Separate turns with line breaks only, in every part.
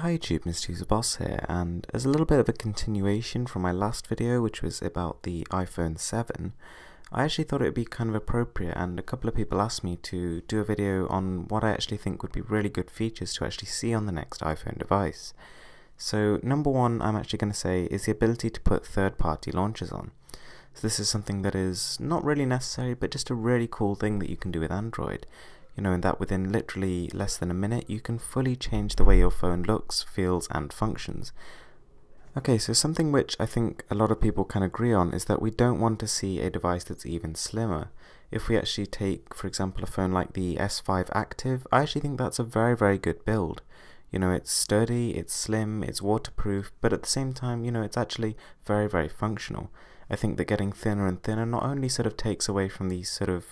Hi YouTube, Mr. User Boss here, and as a little bit of a continuation from my last video, which was about the iPhone 7, I actually thought it would be kind of appropriate, and a couple of people asked me to do a video on what I actually think would be really good features to actually see on the next iPhone device. So number one I'm actually going to say is the ability to put third-party launchers on. So this is something that is not really necessary, but just a really cool thing that you can do with Android. You know, in that within literally less than a minute you can fully change the way your phone looks, feels and functions. Okay, so something which I think a lot of people can agree on is that we don't want to see a device that's even slimmer. If we actually take, for example, a phone like the S5 Active, I actually think that's a very good build. You know, it's sturdy, it's slim, it's waterproof, but at the same time, you know, it's actually very functional. I think that getting thinner and thinner not only sort of takes away from the sort of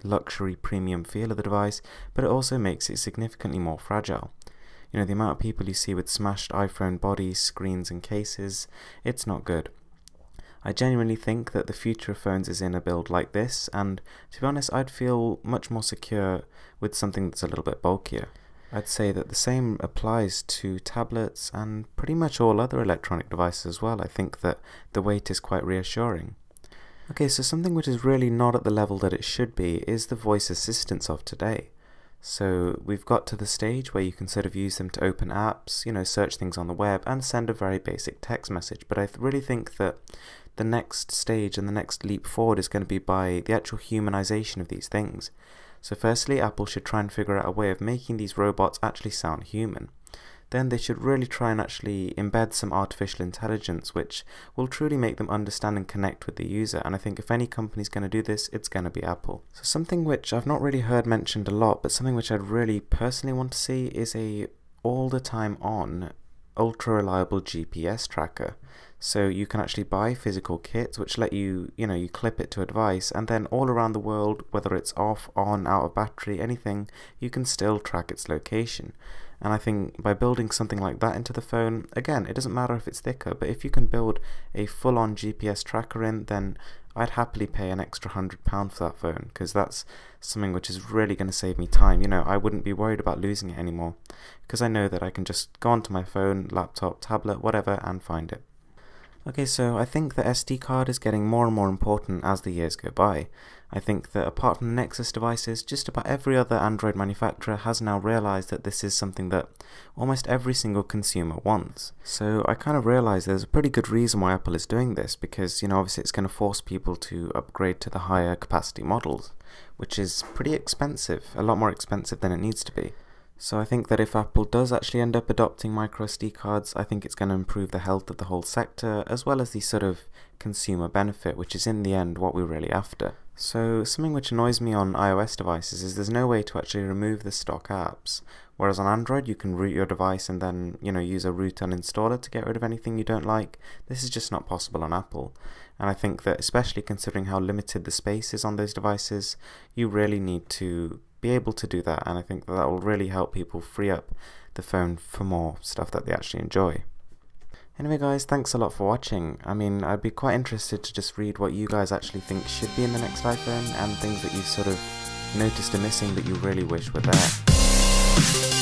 luxury premium feel of the device, but it also makes it significantly more fragile. You know, the amount of people you see with smashed iPhone bodies, screens and cases, it's not good. I genuinely think that the future of phones is in a build like this, and to be honest, I'd feel much more secure with something that's a little bit bulkier. I'd say that the same applies to tablets and pretty much all other electronic devices as well. I think that the weight is quite reassuring. Okay, so something which is really not at the level that it should be is the voice assistants of today. So we've got to the stage where you can sort of use them to open apps, you know, search things on the web and send a very basic text message. But I really think that the next stage and the next leap forward is going to be by the actual humanization of these things. So firstly, Apple should try and figure out a way of making these robots actually sound human. Then they should really try and actually embed some artificial intelligence which will truly make them understand and connect with the user, and I think if any company's going to do this, it's going to be Apple. So something which I've not really heard mentioned a lot, but something which I'd really personally want to see is a all the time on ultra reliable GPS tracker. So you can actually buy physical kits which let you, you clip it to a device, and then all around the world, whether it's off, on, out of battery, anything, you can still track its location. And I think by building something like that into the phone, again, it doesn't matter if it's thicker, but if you can build a full-on GPS tracker in, then I'd happily pay an extra £100 for that phone, because that's something which is really going to save me time. You know, I wouldn't be worried about losing it anymore, because I know that I can just go onto my phone, laptop, tablet, whatever, and find it. Okay, so I think the SD card is getting more and more important as the years go by. I think that apart from the Nexus devices, just about every other Android manufacturer has now realized that this is something that almost every single consumer wants. So I kind of realize there's a pretty good reason why Apple is doing this, because, you know, obviously it's going to force people to upgrade to the higher capacity models, which is pretty expensive, a lot more expensive than it needs to be. So I think that if Apple does actually end up adopting microSD cards, I think it's going to improve the health of the whole sector, as well as the sort of consumer benefit, which is in the end what we're really after. So something which annoys me on iOS devices is there's no way to actually remove the stock apps, whereas on Android you can root your device and then, use a root uninstaller to get rid of anything you don't like. This is just not possible on Apple. And I think that, especially considering how limited the space is on those devices, you really need to be able to do that, and I think that will really help people free up the phone for more stuff that they actually enjoy. Anyway guys, thanks a lot for watching. I mean, I'd be quite interested to just read what you guys actually think should be in the next iPhone, and things that you sort of noticed are missing that you really wish were there.